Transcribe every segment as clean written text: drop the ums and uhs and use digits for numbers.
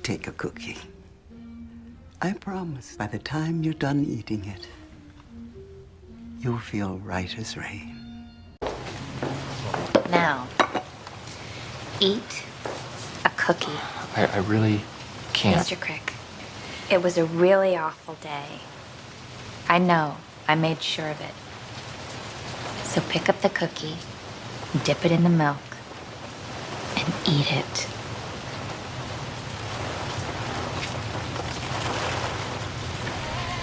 take a cookie. I promise by the time you're done eating it, you'll feel right as rain. Now, eat a cookie. I really can't. Mr. Crick, it was a really awful day. I know. I made sure of it. So pick up the cookie, dip it in the milk, and eat it.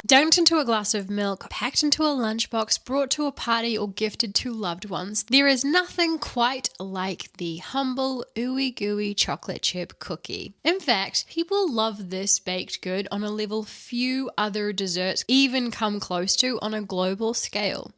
Dunked into a glass of milk, packed into a lunchbox, brought to a party or gifted to loved ones, there is nothing quite like the humble, ooey gooey chocolate chip cookie. In fact, people love this baked good on a level few other desserts even come close to on a global scale.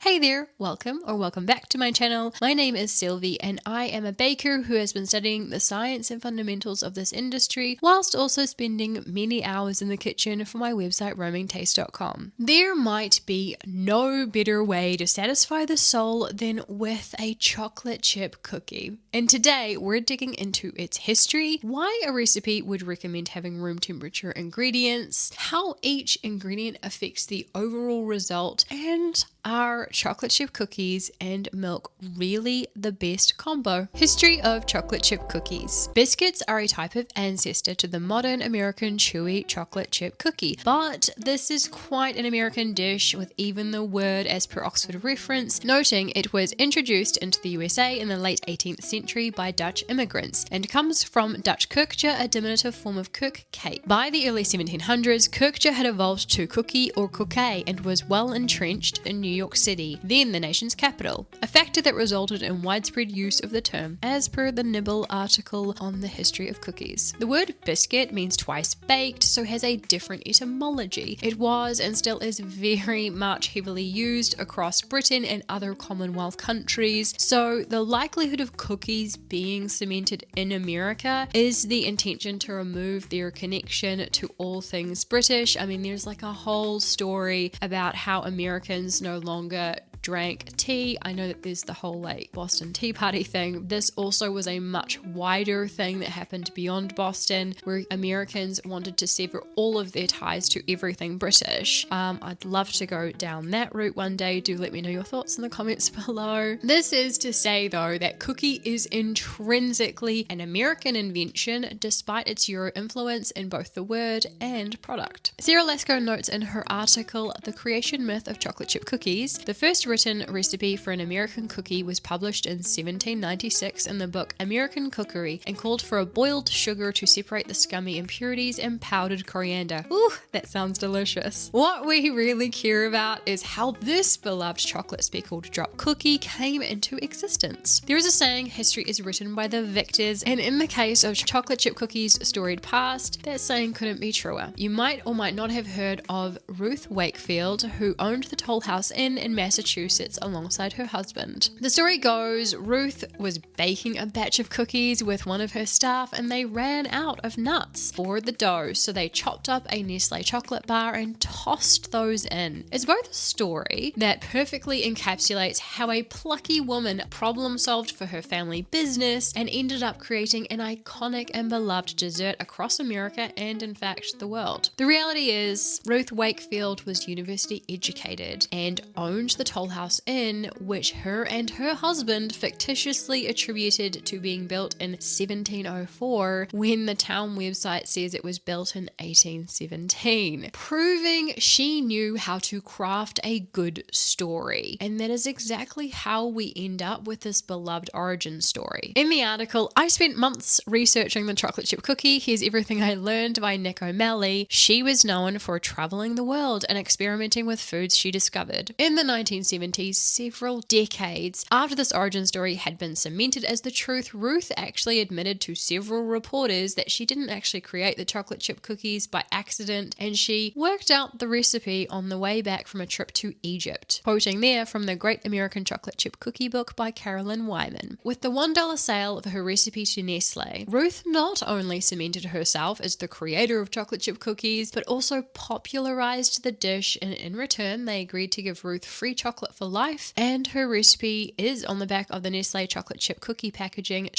Hey there, welcome or welcome back to my channel. My name is Sylvie and I am a baker who has been studying the science and fundamentals of this industry whilst also spending many hours in the kitchen for my website roamingtaste.com. There might be no better way to satisfy the soul than with a chocolate chip cookie. And today we're digging into its history, why a recipe would recommend having room temperature ingredients, how each ingredient affects the overall result, and are chocolate chip cookies and milk really the best combo? History of chocolate chip cookies. Biscuits are a type of ancestor to the modern American chewy chocolate chip cookie, but this is quite an American dish with even the word as per Oxford reference, noting it was introduced into the USA in the late 18th century by Dutch immigrants and comes from Dutch koekje, a diminutive form of cook cake. By the early 1700s, koekje had evolved to cookie or cookie and was well entrenched in New York City, then the nation's capital, a factor that resulted in widespread use of the term, as per the Nibble article on the history of cookies. The word biscuit means twice baked, so has a different etymology. It was and still is very much heavily used across Britain and other Commonwealth countries, so the likelihood of cookies being cemented in America is the intention to remove their connection to all things British. I mean, there's like a whole story about how Americans no longer drank tea. I know that there's the whole like Boston Tea Party thing. This also was a much wider thing that happened beyond Boston, where Americans wanted to sever all of their ties to everything British. I'd love to go down that route one day. Do let me know your thoughts in the comments below. This is to say though that cookie is intrinsically an American invention despite its Euro influence in both the word and product. Sarah Lasko notes in her article, The Creation Myth of Chocolate Chip Cookies, the first written recipe for an American cookie was published in 1796 in the book American Cookery and called for a boiled sugar to separate the scummy impurities and powdered coriander. Ooh, that sounds delicious. What we really care about is how this beloved chocolate speckled drop cookie came into existence. There is a saying, history is written by the victors, and in the case of chocolate chip cookies' storied past, that saying couldn't be truer. You might or might not have heard of Ruth Wakefield, who owned the Toll House Inn in Massachusetts alongside her husband. The story goes, Ruth was baking a batch of cookies with one of her staff and they ran out of nuts for the dough, so they chopped up a Nestle chocolate bar and tossed those in. It's both a story that perfectly encapsulates how a plucky woman problem solved for her family business and ended up creating an iconic and beloved dessert across America and in fact the world. The reality is Ruth Wakefield was university educated and owned the Toll House Inn, which her and her husband fictitiously attributed to being built in 1704 when the town website says it was built in 1817, proving she knew how to craft a good story. And that is exactly how we end up with this beloved origin story. In the article, I spent months researching the chocolate chip cookie. Here's everything I learned by Nick O'Malley. She was known for traveling the world and experimenting with foods she discovered. In the 1970s, several decades after this origin story had been cemented as the truth, Ruth actually admitted to several reporters that she didn't actually create the chocolate chip cookies by accident, and she worked out the recipe on the way back from a trip to Egypt. Quoting there from the Great American Chocolate Chip Cookie book by Carolyn Wyman. With the $1 sale of her recipe to Nestle, Ruth not only cemented herself as the creator of chocolate chip cookies, but also popularized the dish, and in return they agreed to give Ruth free chocolate chocolate for life, and her recipe is on the back of the Nestle chocolate chip packaging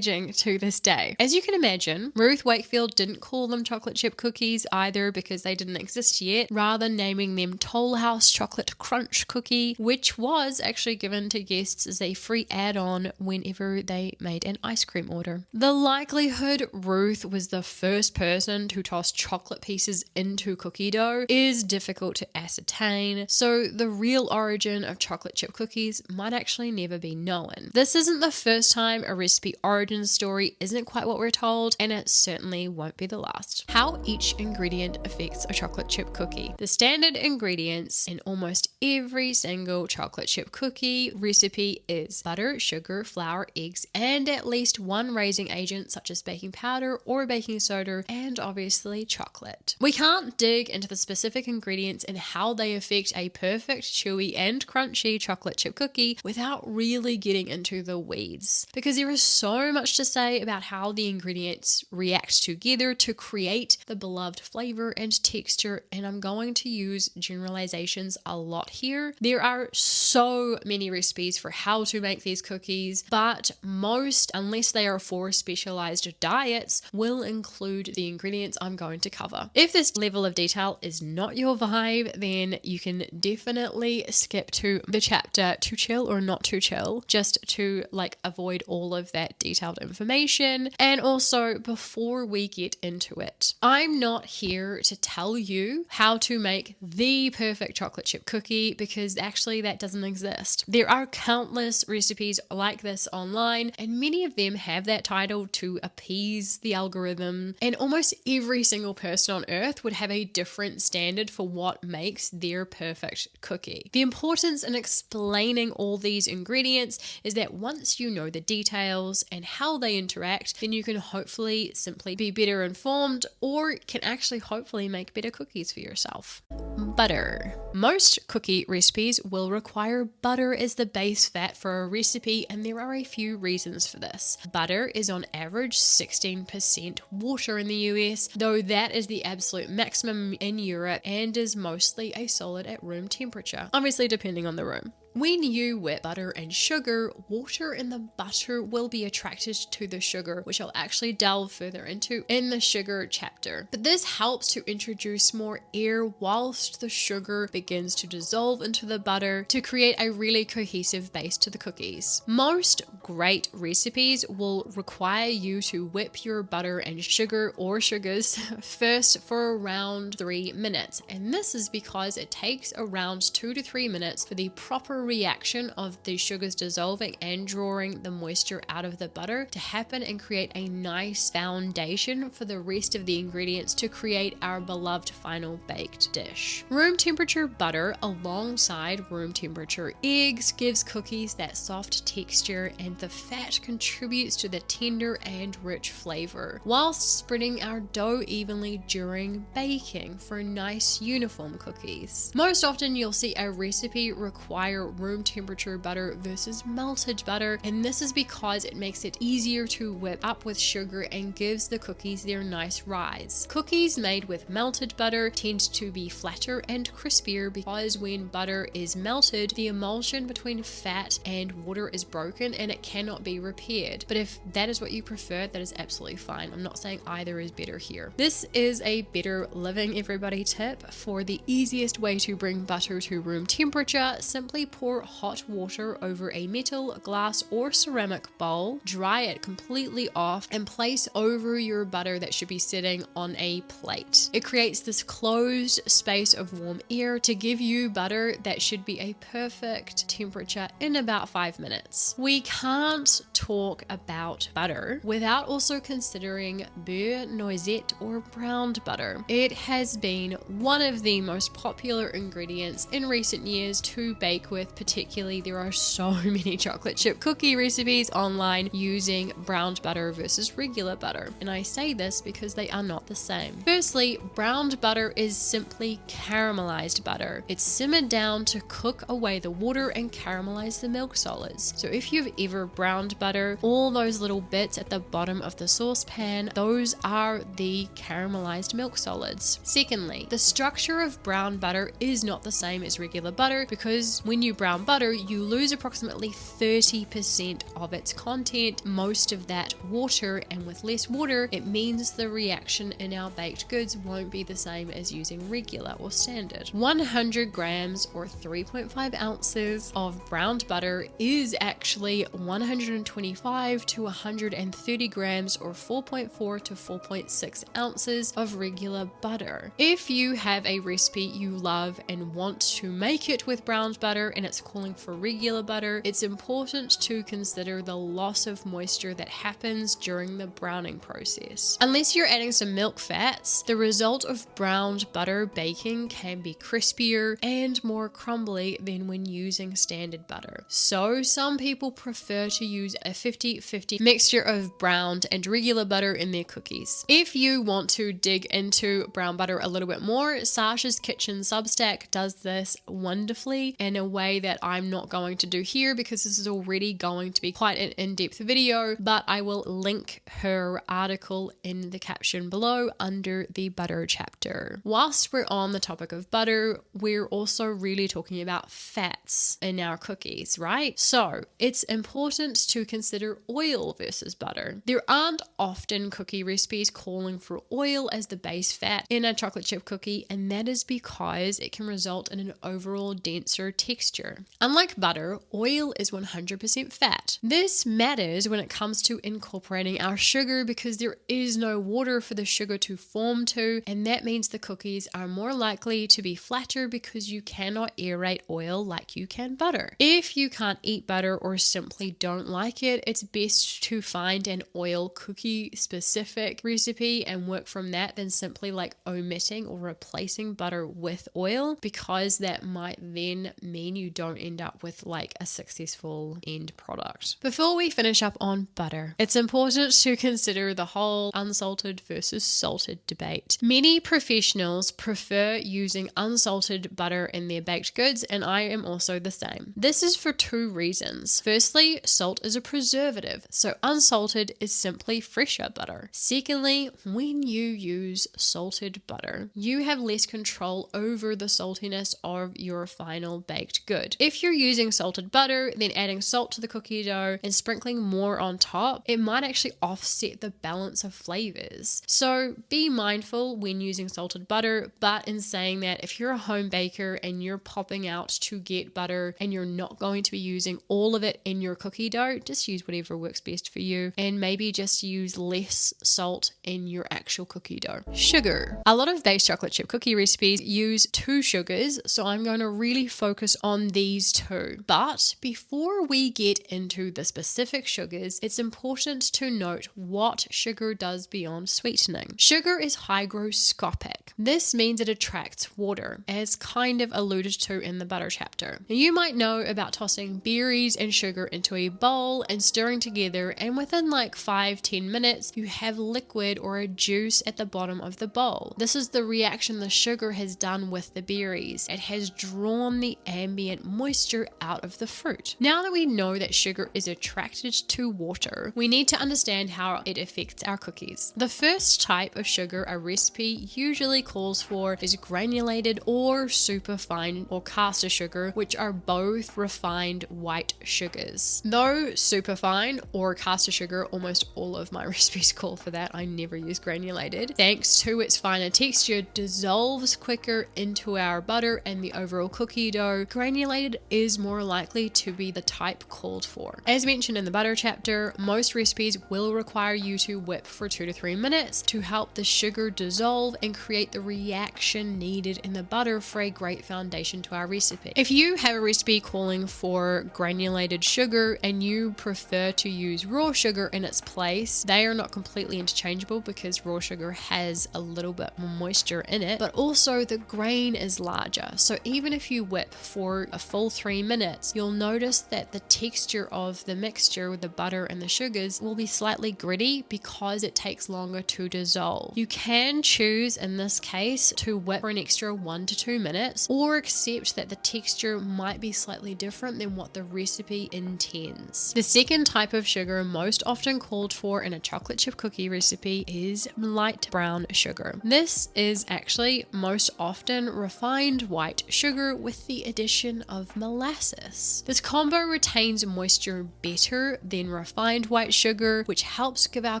to this day. As you can imagine, Ruth Wakefield didn't call them chocolate chip cookies either because they didn't exist yet, rather naming them Toll House Chocolate Crunch Cookie, which was actually given to guests as a free add-on whenever they made an ice cream order. The likelihood Ruth was the first person to toss chocolate pieces into cookie dough is difficult to ascertain, so the real origin of chocolate chip cookies might actually never be known. This isn't the first time a recipe origin story isn't quite what we're told, and it certainly won't be the last. How each ingredient affects a chocolate chip cookie. The standard ingredients in almost every single chocolate chip cookie recipe is butter, sugar, flour, eggs, and at least one raising agent such as baking powder or baking soda, and obviously chocolate. We can't dig into the specific ingredients and how they affect a perfect, chewy, and crunchy chocolate chip cookie without really getting into the weeds, because there is so much to say about how the ingredients react together to create the beloved flavor and texture, and I'm going to use generalizations a lot here. There are so many recipes for how to make these cookies, but most, unless they are for specialized diets, will include the ingredients I'm going to cover. If this level of detail is not your vibe, then you can definitely skip to the chapter Too Chill or Not Too Chill, just to avoid all of that detailed information. And also, before we get into it, I'm not here to tell you how to make the perfect chocolate chip cookie, because actually that doesn't exist. There are countless recipes like this online, and many of them have that title to appease the algorithm, and almost every single person on earth would have a different standard for what makes their perfect cookie. The importance in explaining all these ingredients is that once you know the details and how they interact, then you can hopefully simply be better informed, or can actually hopefully make better cookies for yourself. Butter. Most cookie recipes will require butter as the base fat for a recipe, and there are a few reasons for this. Butter is on average 16% water in the US, though that is the absolute maximum in Europe and is mostly a solid at room temperature, obviously depending on the room. When you whip butter and sugar, water in the butter will be attracted to the sugar, which I'll actually delve further into in the sugar chapter. But this helps to introduce more air whilst the sugar begins to dissolve into the butter to create a really cohesive base to the cookies. Most great recipes will require you to whip your butter and sugar or sugars first for around 3 minutes, and this is because it takes around 2 to 3 minutes for the proper reaction of the sugars dissolving and drawing the moisture out of the butter to happen and create a nice foundation for the rest of the ingredients to create our beloved final baked dish. Room temperature butter alongside room temperature eggs gives cookies that soft texture, and the fat contributes to the tender and rich flavor, whilst spreading our dough evenly during baking for nice uniform cookies. Most often you'll see a recipe require room temperature butter versus melted butter, and this is because it makes it easier to whip up with sugar and gives the cookies their nice rise. Cookies made with melted butter tend to be flatter and crispier because when butter is melted, the emulsion between fat and water is broken and it cannot be repaired. But if that is what you prefer, that is absolutely fine. I'm not saying either is better here. This is a better living everybody tip. For the easiest way to bring butter to room temperature, simply pour hot water over a metal, glass, or ceramic bowl, dry it completely off, and place over your butter that should be sitting on a plate. It creates this closed space of warm air to give you butter that should be a perfect temperature in about 5 minutes. We can't talk about butter without also considering beurre, noisette, or browned butter. It has been one of the most popular ingredients in recent years to bake with. Particularly, there are so many chocolate chip cookie recipes online using browned butter versus regular butter, and I say this because they are not the same. Firstly, browned butter is simply caramelized butter. It's simmered down to cook away the water and caramelize the milk solids. So if you've ever leftover browned butter, all those little bits at the bottom of the saucepan, those are the caramelized milk solids. Secondly, the structure of brown butter is not the same as regular butter because when you brown butter, you lose approximately 30% of its content, most of that water, and with less water, it means the reaction in our baked goods won't be the same as using regular or standard. 100 grams or 3.5 ounces of browned butter is actually 125 to 130 grams or 4.4 to 4.6 ounces of regular butter. If you have a recipe you love and want to make it with browned butter and it's calling for regular butter, it's important to consider the loss of moisture that happens during the browning process. Unless you're adding some milk fats, the result of browned butter baking can be crispier and more crumbly than when using standard butter. So some people prefer to use a 50-50 mixture of browned and regular butter in their cookies. If you want to dig into brown butter a little bit more, Sasha's Kitchen Substack does this wonderfully in a way that I'm not going to do here because this is already going to be quite an in-depth video, but I will link her article in the caption below under the butter chapter. Whilst we're on the topic of butter, we're also really talking about fats in our cookies, right? So it's important to consider oil versus butter. There aren't often cookie recipes calling for oil as the base fat in a chocolate chip cookie, and that is because it can result in an overall denser texture. Unlike butter, oil is 100% fat. This matters when it comes to incorporating our sugar because there is no water for the sugar to form to, and that means the cookies are more likely to be flatter because you cannot aerate oil like you can butter. If you can't eat butter or simply don't like it, it's best to find an oil cookie specific recipe and work from that than simply like omitting or replacing butter with oil, because that might then mean you don't end up with like a successful end product. Before we finish up on butter, it's important to consider the whole unsalted versus salted debate. Many professionals prefer using unsalted butter in their baked goods, and I am also the same. This is for two reasons. Firstly, salt is a preservative, so unsalted is simply fresher butter. Secondly, when you use salted butter, you have less control over the saltiness of your final baked good. If you're using salted butter, then adding salt to the cookie dough and sprinkling more on top, it might actually offset the balance of flavors. So be mindful when using salted butter, but in saying that, if you're a home baker and you're popping out to get butter and you're not going to be using all of it in your cookie dough, just use whatever works best for you and maybe just use less salt in your actual cookie dough. Sugar. A lot of base chocolate chip cookie recipes use 2 sugars, so I'm going to really focus on these 2. But before we get into the specific sugars, it's important to note what sugar does beyond sweetening. Sugar is hygroscopic. This means it attracts water, as kind of alluded to in the butter chapter. Now, you might know about tossing berries and sugar into a bowl and stirring together, and within like 5-10 minutes, you have liquid or a juice at the bottom of the bowl. This is the reaction the sugar has done with the berries. It has drawn the ambient moisture out of the fruit. Now that we know that sugar is attracted to water, we need to understand how it affects our cookies. The first type of sugar a recipe usually calls for is granulated or superfine or caster sugar, which are both refined white sugars. Though superfine or caster sugar, almost all of my recipes call for that. I never use granulated. Thanks to its finer texture, dissolves quicker into our butter and the overall cookie dough. Granulated is more likely to be the type called for. As mentioned in the butter chapter, most recipes will require you to whip for 2 to 3 minutes to help the sugar dissolve and create the reaction needed in the butter for a great foundation to our recipe. If you have a recipe calling for granulated sugar and you prefer to use raw sugar in its place, they are not completely interchangeable because raw sugar has a little bit more moisture in it, but also the grain is larger. So even if you whip for a full 3 minutes, you'll notice that the texture of the mixture with the butter and the sugars will be slightly gritty because it takes longer to dissolve. You can choose in this case to whip for an extra 1 to 2 minutes, or accept that the texture might be slightly different than what the recipe intends. depends. The second type of sugar most often called for in a chocolate chip cookie recipe is light brown sugar. This is actually most often refined white sugar with the addition of molasses. This combo retains moisture better than refined white sugar, which helps give our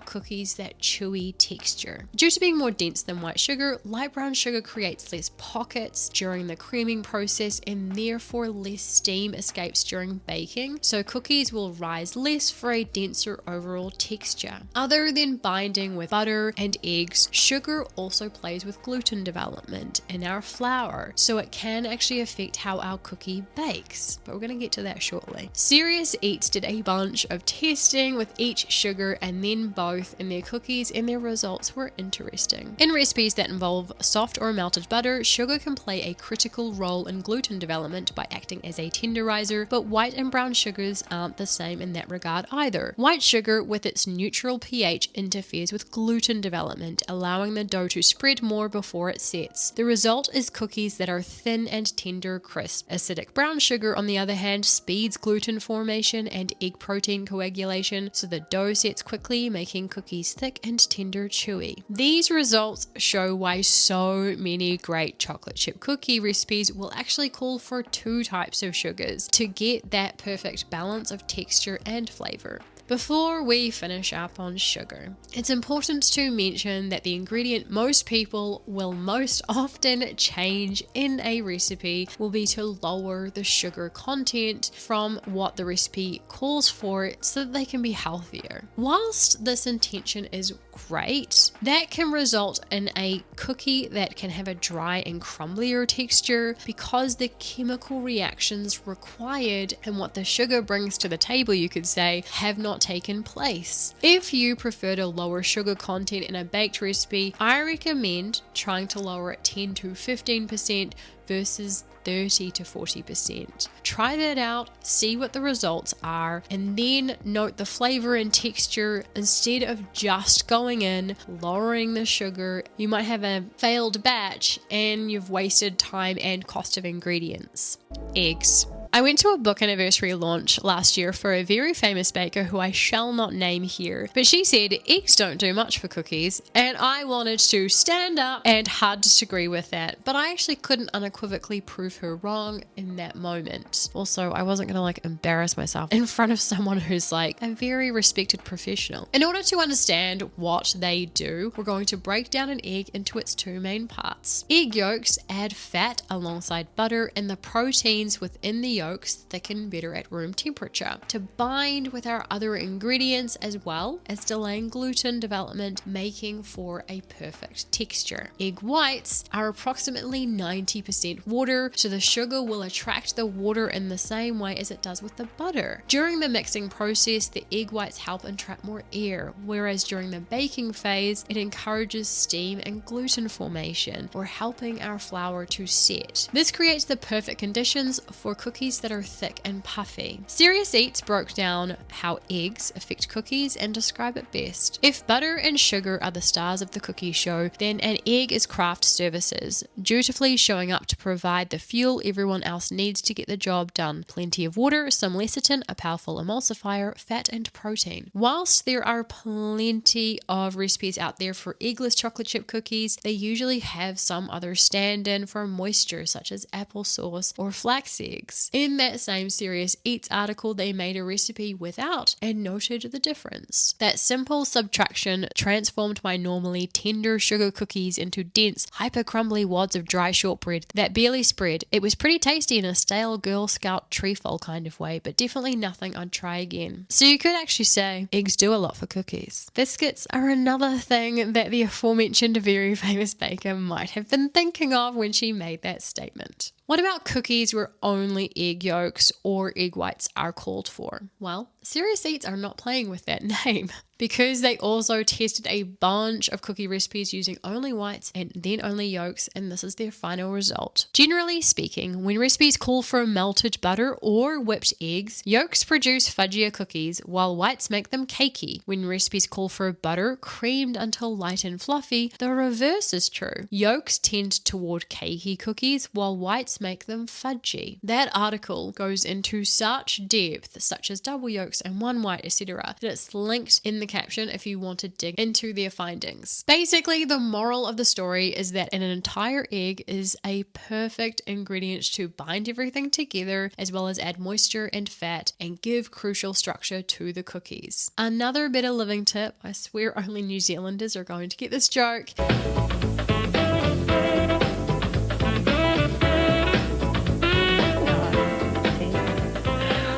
cookies that chewy texture. Due to being more dense than white sugar, light brown sugar creates less pockets during the creaming process and therefore less steam escapes during baking, so cookies will rise less for a denser overall texture. Other than binding with butter and eggs, sugar also plays with gluten development in our flour, so it can actually affect how our cookie bakes, but we're going to get to that shortly. Serious Eats did a bunch of testing with each sugar and then both in their cookies, and their results were interesting. In recipes that involve soft or melted butter, sugar can play a critical role in gluten development by acting as a tenderizer, but white and brown sugars aren't the same in that regard either. White sugar, with its neutral pH, interferes with gluten development, allowing the dough to spread more before it sets. The result is cookies that are thin and tender crisp. Acidic brown sugar, on the other hand, speeds gluten formation and egg protein coagulation, so the dough sets quickly, making cookies thick and tender chewy. These results show why so many great chocolate chip cookie recipes will actually call for two types of sugars to get that perfect balance of texture and flavor. Before we finish up on sugar, it's important to mention that the ingredient most people will most often change in a recipe will be to lower the sugar content from what the recipe calls for so that they can be healthier. Whilst this intention is great, that can result in a cookie that can have a dry and crumblier texture because the chemical reactions required and what the sugar brings to the table, you could say, have not taken place. If you prefer to lower sugar content in a baked recipe, I recommend trying to lower it 10 to 15% versus 30 to 40%. Try that out, see what the results are, and then note the flavor and texture instead of just going in, lowering the sugar. You might have a failed batch and you've wasted time and cost of ingredients. Eggs. I went to a book anniversary launch last year for a very famous baker who I shall not name here, but she said eggs don't do much for cookies, and I wanted to stand up and hard disagree with that, but I actually couldn't unequivocally prove her wrong in that moment. Also, I wasn't gonna embarrass myself in front of someone who's a very respected professional. In order to understand what they do, we're going to break down an egg into its two main parts. Egg yolks add fat alongside butter, and the proteins within the yolks thicken better at room temperature to bind with our other ingredients, as well as delaying gluten development, making for a perfect texture. Egg whites are approximately 90% water, so the sugar will attract the water in the same way as it does with the butter. During the mixing process, the egg whites help entrap more air, whereas during the baking phase, it encourages steam and gluten formation, or helping our flour to set. This creates the perfect conditions for cookies that are thick and puffy. Serious Eats broke down how eggs affect cookies and describe it best. If butter and sugar are the stars of the cookie show, then an egg is craft services, dutifully showing up to provide the fuel everyone else needs to get the job done. Plenty of water, some lecithin, a powerful emulsifier, fat and protein. Whilst there are plenty of recipes out there for eggless chocolate chip cookies, they usually have some other stand-in for moisture such as applesauce or flax eggs. In that same Serious Eats article, they made a recipe without and noted the difference. That simple subtraction transformed my normally tender sugar cookies into dense, hyper crumbly wads of dry shortbread that barely spread. It was pretty tasty in a stale Girl Scout trefoil kind of way, but definitely nothing I'd try again. So you could actually say eggs do a lot for cookies. Biscuits are another thing that the aforementioned very famous baker might have been thinking of when she made that statement. What about cookies where only egg yolks or egg whites are called for? Well, Serious Eats are not playing with that name, because they also tested a bunch of cookie recipes using only whites and then only yolks, and this is their final result. Generally speaking, when recipes call for melted butter or whipped eggs, yolks produce fudgier cookies while whites make them cakey. When recipes call for butter creamed until light and fluffy, the reverse is true. Yolks tend toward cakey cookies while whites make them fudgy. That article goes into such depth, such as double yolks and one white, etc., that it's linked in the caption if you want to dig into their findings. Basically, the moral of the story is that an entire egg is a perfect ingredient to bind everything together, as well as add moisture and fat and give crucial structure to the cookies. Another better living tip, I swear only New Zealanders are going to get this joke.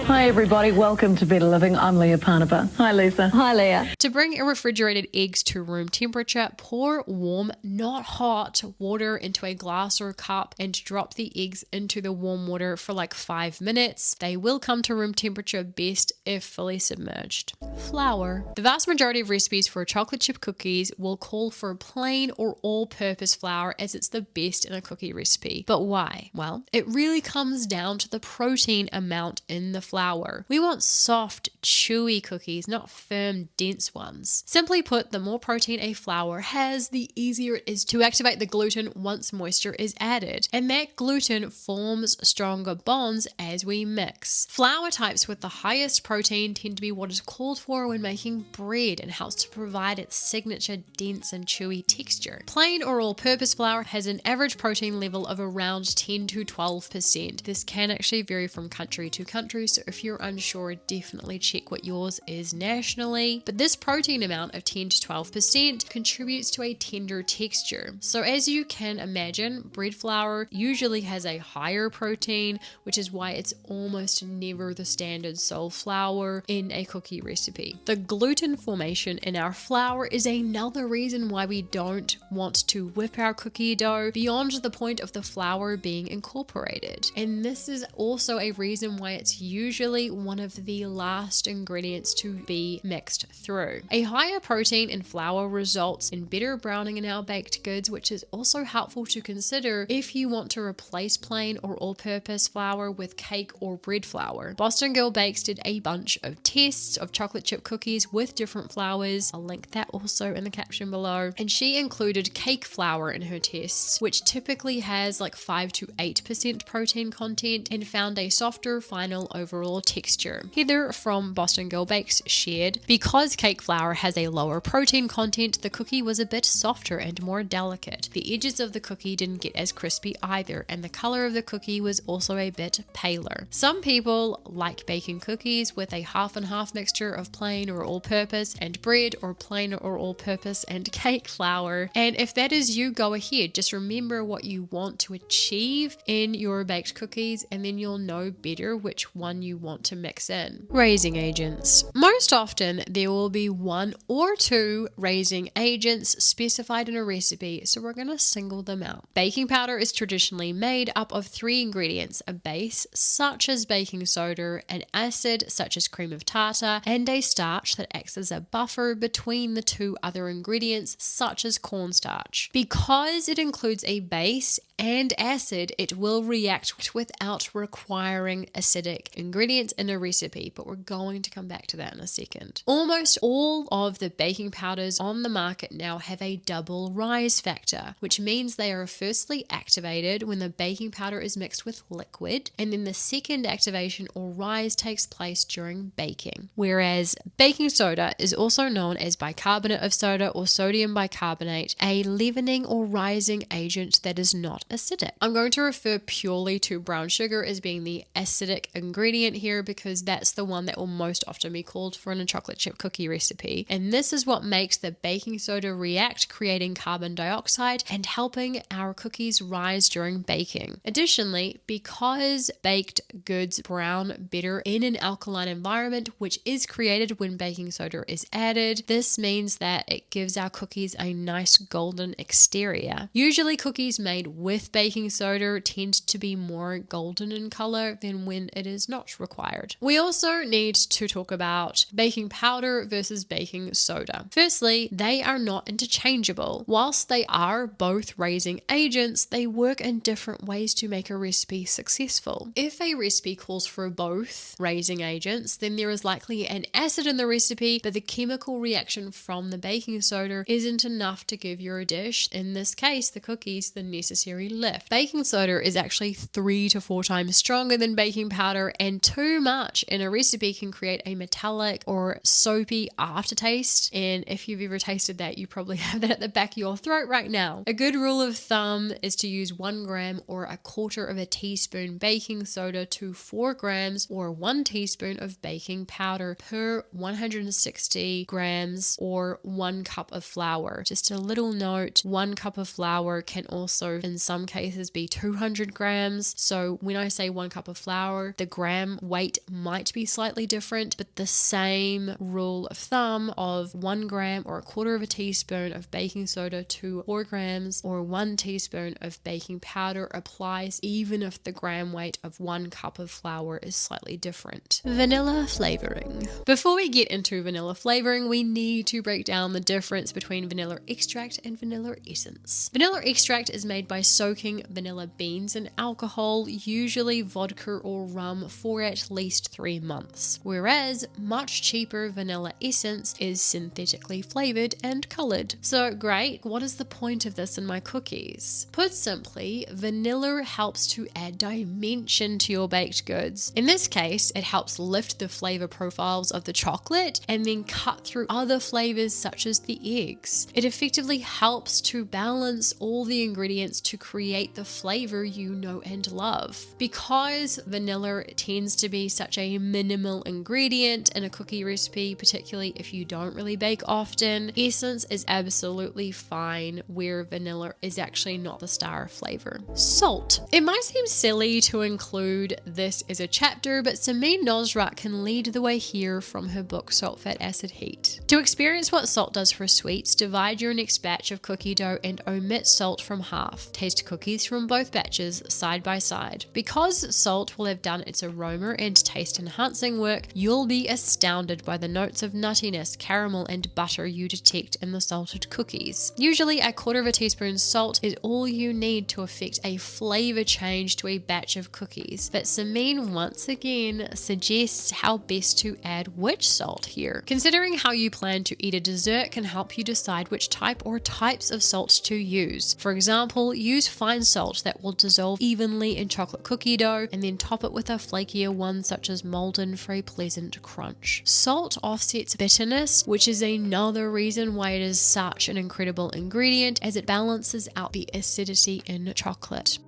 Hi everybody, welcome to Better Living. I'm Leah Parnaba. Hi Lisa. Hi Leah. To bring refrigerated eggs to room temperature, pour warm, not hot, water into a glass or a cup and drop the eggs into the warm water for like 5 minutes. They will come to room temperature best if fully submerged. Flour. The vast majority of recipes for chocolate chip cookies will call for plain or all-purpose flour, as it's the best in a cookie recipe. But why? Well, it really comes down to the protein amount in the flour. We want soft, chewy cookies, not firm, dense ones. Simply put, the more protein a flour has, the easier it is to activate the gluten once moisture is added, and that gluten forms stronger bonds as we mix. Flour types with the highest protein tend to be what is called for when making bread and helps to provide its signature dense and chewy texture. Plain or all-purpose flour has an average protein level of around 10 to 12%. This can actually vary from country to country, so if you're unsure, definitely check what yours is nationally. But this protein amount of 10 to 12% contributes to a tender texture. So as you can imagine, bread flour usually has a higher protein, which is why it's almost never the standard sole flour in a cookie recipe. The gluten formation in our flour is another reason why we don't want to whip our cookie dough beyond the point of the flour being incorporated. And this is also a reason why it's usually one of the last ingredients to be mixed through. A higher protein in flour results in better browning in our baked goods, which is also helpful to consider if you want to replace plain or all-purpose flour with cake or bread flour. Boston Girl Bakes did a bunch of tests of chocolate chip cookies with different flours. I'll link that also in the caption below. And she included cake flour in her tests, which typically has like 5 to 8% protein content, and found a softer final overall texture. Heather from Boston Girl Bakes shared, because cake flour has a lower protein content, the cookie was a bit softer and more delicate. The edges of the cookie didn't get as crispy either, and the color of the cookie was also a bit paler. Some people like baking cookies with a half and half mixture of plain or all-purpose and bread, or plain or all-purpose and cake flour. And if that is you, go ahead. Just remember what you want to achieve in your baked cookies, and then you'll know better which one you want to mix in. Raising agents. Most often there will be 1 or 2 raising agents specified in a recipe, so we're going to single them out. Baking powder is traditionally made up of 3 ingredients: a base such as baking soda, an acid such as cream of tartar, and a starch that acts as a buffer between the 2 other ingredients such as cornstarch. Because it includes a base and acid, it will react without requiring acidic ingredients in a recipe, but we're going to come back to that in a second. Almost all of the baking powders on the market now have a double rise factor, which means they are firstly activated when the baking powder is mixed with liquid, and then the second activation or rise takes place during baking. Whereas baking soda is also known as bicarbonate of soda or sodium bicarbonate, a leavening or rising agent that is not acidic. I'm going to refer purely to brown sugar as being the acidic ingredient here, because that's the one that will most often be called for in a chocolate chip cookie recipe. And this is what makes the baking soda react, creating carbon dioxide and helping our cookies rise during baking. Additionally, because baked goods brown better in an alkaline environment, which is created when baking soda is added, this means that it gives our cookies a nice golden exterior. Usually cookies made with with baking soda tend to be more golden in color than when it is not required. We also need to talk about baking powder versus baking soda. Firstly, they are not interchangeable. Whilst they are both raising agents, they work in different ways to make a recipe successful. If a recipe calls for both raising agents, then there is likely an acid in the recipe, but the chemical reaction from the baking soda isn't enough to give your dish, in this case the cookies, the necessary lift. Baking soda is actually 3 to 4 times stronger than baking powder, and too much in a recipe can create a metallic or soapy aftertaste, and if you've ever tasted that, you probably have that at the back of your throat right now. A good rule of thumb is to use 1 gram or 1/4 of a teaspoon baking soda to 4 grams or 1 teaspoon of baking powder per 160 grams or 1 cup of flour. Just a little note, 1 cup of flour can also in some cases be 200 grams. So when I say 1 cup of flour, the gram weight might be slightly different, but the same rule of thumb of 1 gram or 1/4 of a teaspoon of baking soda to 4 grams or 1 teaspoon of baking powder applies even if the gram weight of 1 cup of flour is slightly different. Vanilla flavoring. Before we get into vanilla flavoring, we need to break down the difference between vanilla extract and vanilla essence. Vanilla extract is made by soaking vanilla beans in alcohol, usually vodka or rum, for at least 3 months, whereas much cheaper vanilla essence is synthetically flavored and colored. So great, what is the point of this in my cookies? Put simply, vanilla helps to add dimension to your baked goods. In this case, it helps lift the flavor profiles of the chocolate and then cut through other flavors such as the eggs. It effectively helps to balance all the ingredients to create the flavor you know and love. Because vanilla tends to be such a minimal ingredient in a cookie recipe, particularly if you don't really bake often, essence is absolutely fine where vanilla is actually not the star flavor. Salt. It might seem silly to include this as a chapter, but Samin Nosrat can lead the way here from her book Salt, Fat, Acid, Heat. To experience what salt does for sweets, divide your next batch of cookie dough and omit salt from half. Taste cookies from both batches side by side. Because salt will have done its aroma and taste enhancing work, you'll be astounded by the notes of nuttiness, caramel and butter you detect in the salted cookies. Usually 1/4 of a teaspoon salt is all you need to effect a flavor change to a batch of cookies, but Samin once again suggests how best to add which salt here. Considering how you plan to eat a dessert can help you decide which type or types of salt to use. For example, use fine salt that will dissolve evenly in chocolate cookie dough and then top it with a flakier one such as Malden for a pleasant crunch. Salt offsets bitterness, which is another reason why it is such an incredible ingredient, as it balances out the acidity in chocolate.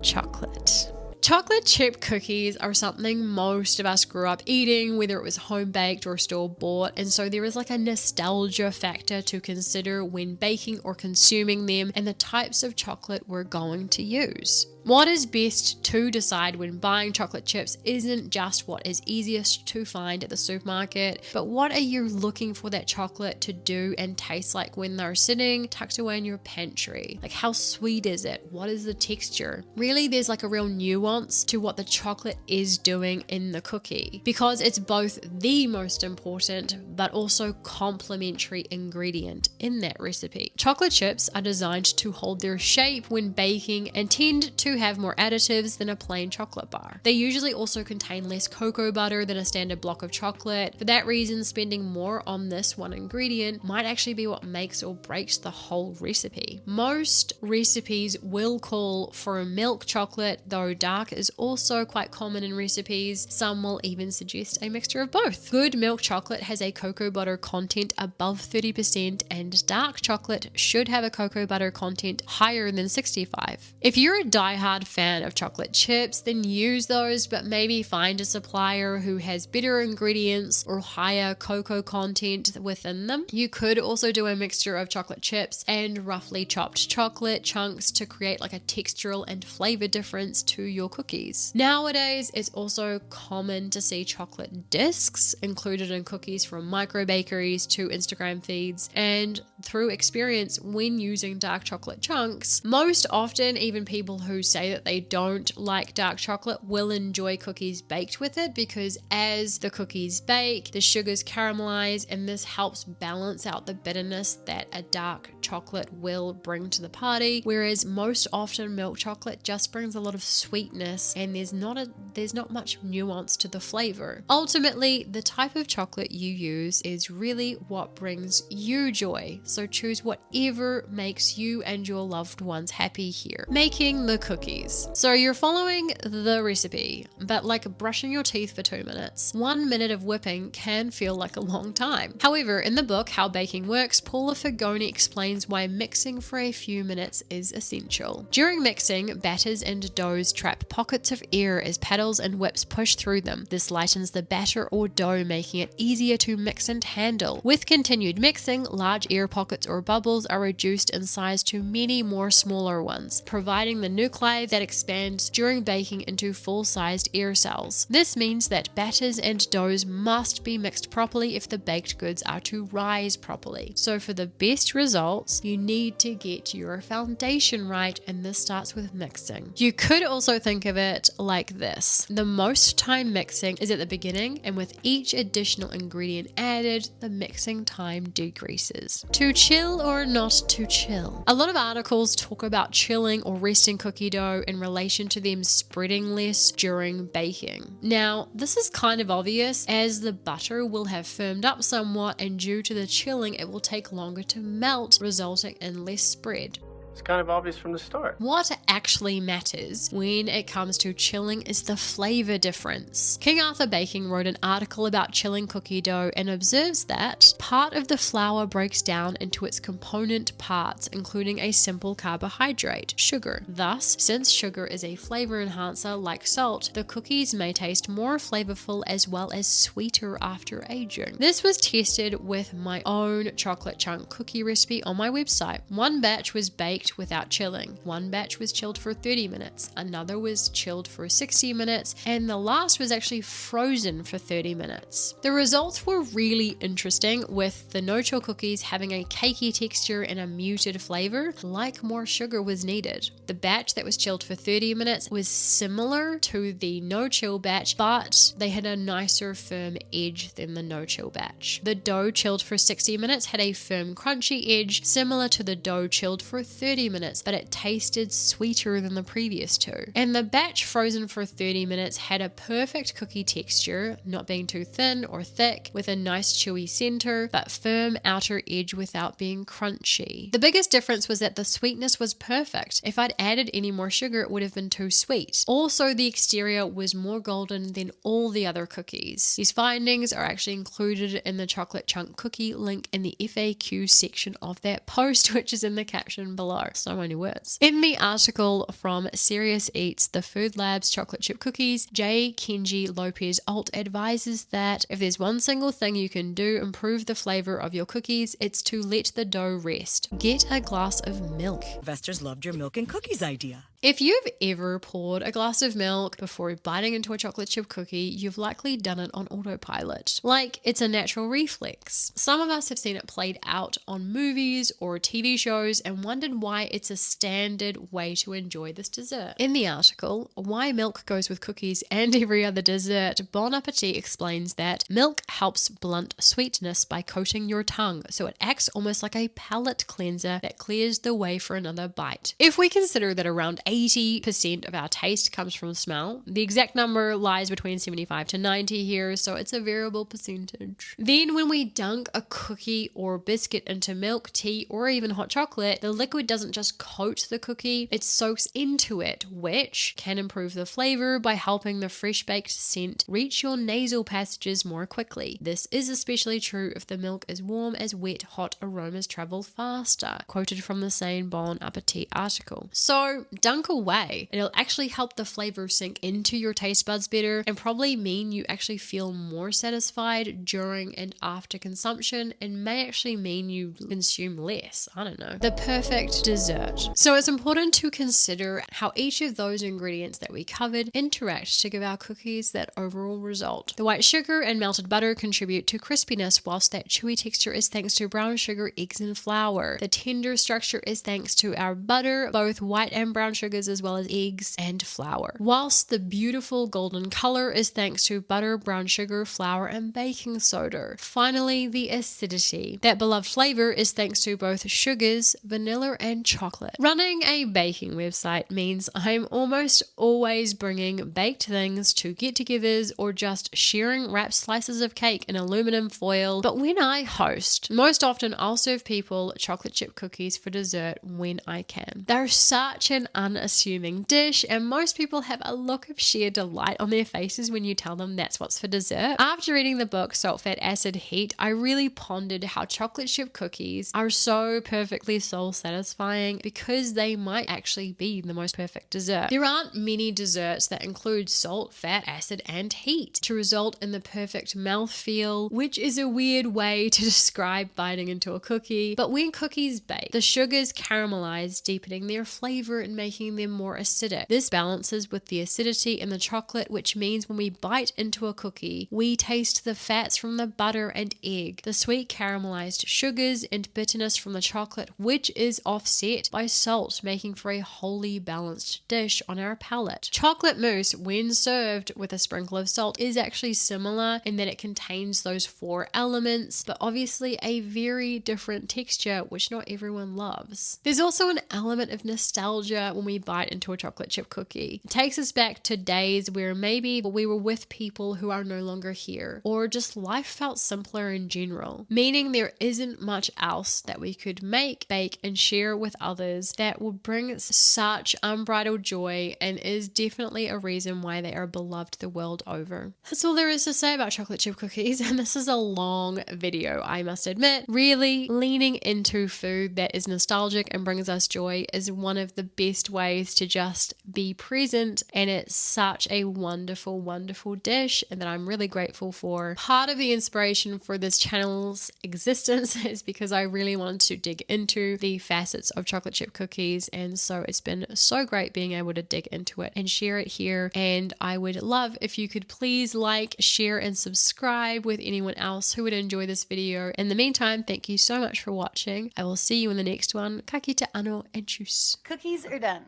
Chocolate chip cookies are something most of us grew up eating, whether it was home baked or store bought, and so there is like a nostalgia factor to consider when baking or consuming them and the types of chocolate we're going to use. What is best to decide when buying chocolate chips isn't just what is easiest to find at the supermarket, but what are you looking for that chocolate to do and taste like when they're sitting tucked away in your pantry? Like, how sweet is it? What is the texture? Really, there's like a real nuance to what the chocolate is doing in the cookie, because it's both the most important but also complementary ingredient in that recipe. Chocolate chips are designed to hold their shape when baking and tend to have more additives than a plain chocolate bar. They usually also contain less cocoa butter than a standard block of chocolate. For that reason, spending more on this one ingredient might actually be what makes or breaks the whole recipe. Most recipes will call for a milk chocolate, though dark is also quite common in recipes. Some will even suggest a mixture of both. Good milk chocolate has a cocoa butter content above 30%, and dark chocolate should have a cocoa butter content higher than 65. If you're a diehard fan of chocolate chips, then use those, but maybe find a supplier who has better ingredients or higher cocoa content within them. You could also do a mixture of chocolate chips and roughly chopped chocolate chunks to create like a textural and flavor difference to your cookies. Nowadays, it's also common to see chocolate discs included in cookies from micro bakeries to Instagram feeds, and through experience when using dark chocolate chunks, most often even people who say that they don't like dark chocolate will enjoy cookies baked with it, because as the cookies bake, the sugars caramelize, and this helps balance out the bitterness that a dark chocolate will bring to the party, whereas most often milk chocolate just brings a lot of sweetness and there's not much nuance to the flavor. Ultimately, the type of chocolate you use is really what brings you joy, so choose whatever makes you and your loved ones happy here. Making the cookies. So you're following the recipe, but like brushing your teeth for 2 minutes, 1 minute of whipping can feel like a long time. However, in the book How Baking Works, Paula Fagoni explains why mixing for a few minutes is essential. During mixing, batters and doughs trap pockets of air as paddles and whips push through them. This lightens the batter or dough, making it easier to mix and handle. With continued mixing, large air pockets or bubbles are reduced in size to many more smaller ones, providing the nuclei that expand during baking into full-sized air cells. This means that batters and doughs must be mixed properly if the baked goods are to rise properly. So for the best results, you need to get your foundation right, and this starts with mixing. You could also think of it like this. The most time mixing is at the beginning, and with each additional ingredient added, the mixing time decreases. To chill or not to chill. A lot of articles talk about chilling or resting cookie dough in relation to them spreading less during baking. Now, this is kind of obvious, as the butter will have firmed up somewhat, and due to the chilling, it will take longer to melt, resulting in less spread. It's kind of obvious from the start. What actually matters when it comes to chilling is the flavor difference. King Arthur Baking wrote an article about chilling cookie dough and observes that part of the flour breaks down into its component parts, including a simple carbohydrate, sugar. Thus, since sugar is a flavor enhancer like salt, the cookies may taste more flavorful as well as sweeter after aging. This was tested with my own chocolate chunk cookie recipe on my website. One batch was baked without chilling. One batch was chilled for 30 minutes, another was chilled for 60 minutes, and the last was actually frozen for 30 minutes. The results were really interesting, with the no-chill cookies having a cakey texture and a muted flavor, like more sugar was needed. The batch that was chilled for 30 minutes was similar to the no-chill batch, but they had a nicer firm edge than the no-chill batch. The dough chilled for 60 minutes had a firm crunchy edge, similar to the dough chilled for 30 minutes, but it tasted sweeter than the previous two. And the batch frozen for 30 minutes had a perfect cookie texture, not being too thin or thick, with a nice chewy center, but firm outer edge without being crunchy. The biggest difference was that the sweetness was perfect. If I'd added any more sugar, it would have been too sweet. Also, the exterior was more golden than all the other cookies. These findings are actually included in the chocolate chunk cookie link in the FAQ section of that post, which is in the caption below. So many words. In the article from Serious Eats, the Food Lab's chocolate chip cookies, J. Kenji Lopez Alt advises that if there's one single thing you can do improve the flavor of your cookies, it's to let the dough rest. Get a glass of milk. Investors loved your milk and cookies idea. If you've ever poured a glass of milk before biting into a chocolate chip cookie, you've likely done it on autopilot. Like it's a natural reflex. Some of us have seen it played out on movies or TV shows and wondered why it's a standard way to enjoy this dessert. In the article, Why Milk Goes with Cookies and Every Other Dessert, Bon Appetit explains that milk helps blunt sweetness by coating your tongue, so it acts almost like a palate cleanser that clears the way for another bite. If we consider that around 80% of our taste comes from smell. The exact number lies between 75 to 90 here, so it's a variable percentage. Then when we dunk a cookie or biscuit into milk, tea, or even hot chocolate, the liquid doesn't just coat the cookie, it soaks into it, which can improve the flavor by helping the fresh baked scent reach your nasal passages more quickly. This is especially true if the milk is warm, as wet, hot aromas travel faster, quoted from the same Bon Appetit article. So, dunk chunk away. It'll actually help the flavor sink into your taste buds better and probably mean you actually feel more satisfied during and after consumption, and may actually mean you consume less. I don't know. The perfect dessert. So it's important to consider how each of those ingredients that we covered interact to give our cookies that overall result. The white sugar and melted butter contribute to crispiness, whilst that chewy texture is thanks to brown sugar, eggs, and flour. The tender structure is thanks to our butter, both white and brown sugars, as well as eggs and flour. Whilst the beautiful golden color is thanks to butter, brown sugar, flour, and baking soda. Finally, the acidity. That beloved flavor is thanks to both sugars, vanilla, and chocolate. Running a baking website means I'm almost always bringing baked things to get-togethers or just sharing wrapped slices of cake in aluminum foil. But when I host, most often I'll serve people chocolate chip cookies for dessert when I can. They're such an unassuming dish, and most people have a look of sheer delight on their faces when you tell them that's what's for dessert. After reading the book Salt, Fat, Acid, Heat, I really pondered how chocolate chip cookies are so perfectly soul satisfying because they might actually be the most perfect dessert. There aren't many desserts that include salt, fat, acid, and heat to result in the perfect mouthfeel, which is a weird way to describe biting into a cookie. But when cookies bake, the sugars caramelize, deepening their flavor and making them more acidic. This balances with the acidity in the chocolate, which means when we bite into a cookie, we taste the fats from the butter and egg, the sweet caramelized sugars and bitterness from the chocolate, which is offset by salt, making for a wholly balanced dish on our palate. Chocolate mousse, when served with a sprinkle of salt, is actually similar in that it contains those four elements, but obviously a very different texture, which not everyone loves. There's also an element of nostalgia when we bite into a chocolate chip cookie. It takes us back to days where maybe we were with people who are no longer here, or just life felt simpler in general, meaning there isn't much else that we could make, bake, and share with others that would bring such unbridled joy, and is definitely a reason why they are beloved the world over. That's all there is to say about chocolate chip cookies, and this is a long video, I must admit. Really leaning into food that is nostalgic and brings us joy is one of the best ways to just be present, and it's such a wonderful, wonderful dish, and that I'm really grateful for. Part of the inspiration for this channel's existence is because I really wanted to dig into the facets of chocolate chip cookies, and so it's been so great being able to dig into it and share it here. And I would love if you could please like, share, and subscribe with anyone else who would enjoy this video. In the meantime, thank you so much for watching. I will see you in the next one. Ka kite ano and tschüss. Cookies are done.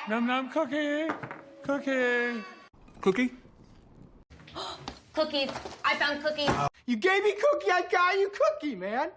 Num num cookie. Cookie. Cookie? Cookies. I found cookies. You gave me cookie, I got you cookie, man.